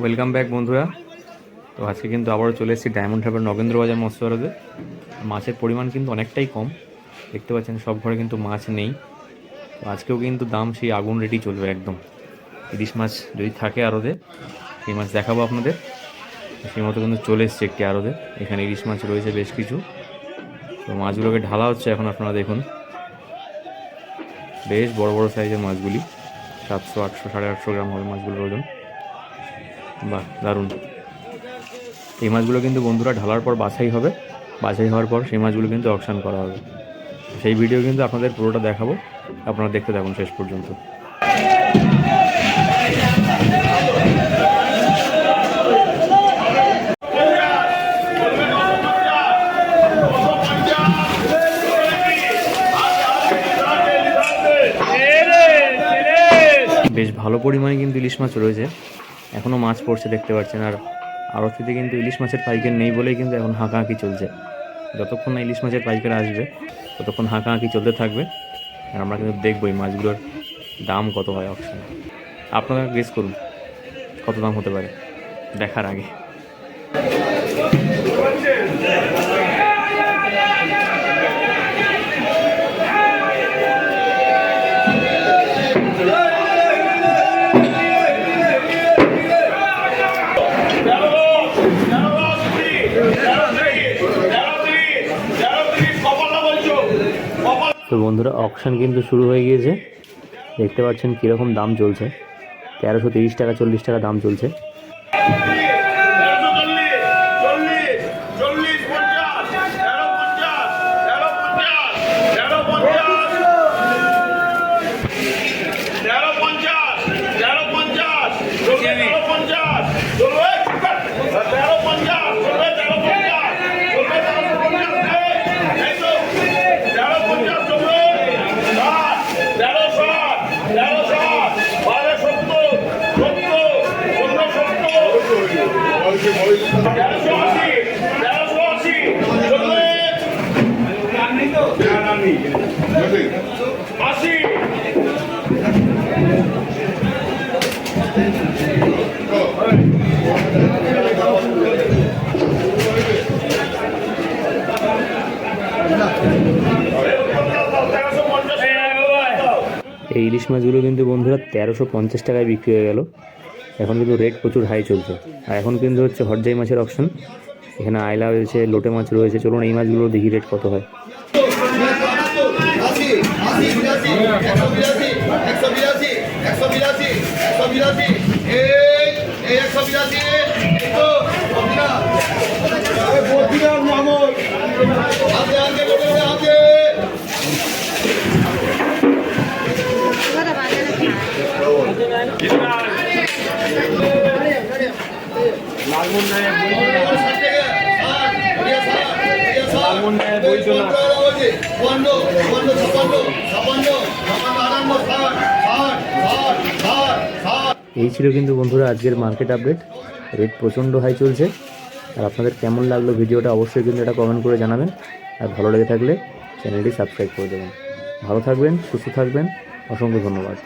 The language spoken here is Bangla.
ওয়েলকাম ব্যাক বন্ধুরা। তো আজকে কিন্তু আবারও চলে এসেছি ডায়মন্ড হারবার নগেন্দ্রবাজার মৎস্য আড়তে। মাছের পরিমাণ কিন্তু অনেকটাই কম, দেখতে পাচ্ছেন সব ঘরে কিন্তু মাছ নেই। তো আজকেও কিন্তু দাম সেই আগুন রেটেই চলবে একদম। ইলিশ মাছ যদি থাকে আড়তে সেই মাছ দেখাবো আপনাদের। সেই মতো কিন্তু চলে এসছে একটি আড়তে, এখানে ইলিশ মাছ রয়েছে বেশ কিছু। তো মাছগুলোকে ঢালা হচ্ছে এখন, আপনারা দেখুন বেশ বড় বড় সাইজের মাছগুলি, 700, 800, 850 গ্রাম হবে মাছগুলোর ওজন। বাহ, দারুণ। এই মাছগুলো কিন্তু বন্ধুরা ঢালার পর বাছাই হবে, বাছাই হওয়ার পর সেই মাছগুলো কিন্তু অকশন করা হবে। সেই ভিডিও কিন্তু আপনাদের পুরোটা দেখাবো, আপনারা দেখতে থাকুন শেষ পর্যন্ত। বেশ ভালো পরিমাণে কিন্তু ইলিশ মাছ রয়েছে, এখনও মাছ পড়ছে দেখতে পাচ্ছেন। আর আড়তিতে কিন্তু ইলিশ মাছের পাইকার নেই বলেই কিন্তু এখন হাঁকাহাঁকি চলছে। যতক্ষণ না ইলিশ মাছের পাইকার আসবে ততক্ষণ হাঁকাহাঁকি চলতে থাকবে। আর আমরা কিন্তু দেখবো এই মাছগুলোর দাম কত হয় অকশনে। আপনারা গেস করুন কত দাম হতে পারে দেখার আগে। তো বন্ধুরা অকশন কিন্তু শুরু হয়ে গিয়েছে, দেখতে পাচ্ছেন কীরকম দাম চলছে। 1330 টাকা, 40 টাকা দাম চলছে। এই ইলিশ মাছগুলো কিন্তু বন্ধুরা 1350 টাকায় বিক্রি হয়ে গেল। এখন কিন্তু রেট প্রচুর হাই চলছে। আর এখন কিন্তু হচ্ছে হরজাই মাছের অপশন, এখানে আইলা রয়েছে, লোটে মাছ রয়েছে। চলুন এই মাছগুলো দেখি রেট কত হয়। এই ছিল কিন্তু বন্ধুরা আজকের মার্কেট আপডেট। রেট প্রচণ্ড হাই চলছে। আর আপনাদের কেমন লাগলো ভিডিওটা অবশ্যই কিন্তু এটা কমেন্ট করে জানাবেন। আর ভালো লেগে থাকলে চ্যানেলটি সাবস্ক্রাইব করে দেবেন। ভালো থাকবেন, সুস্থ থাকবেন, অসংখ্য ধন্যবাদ।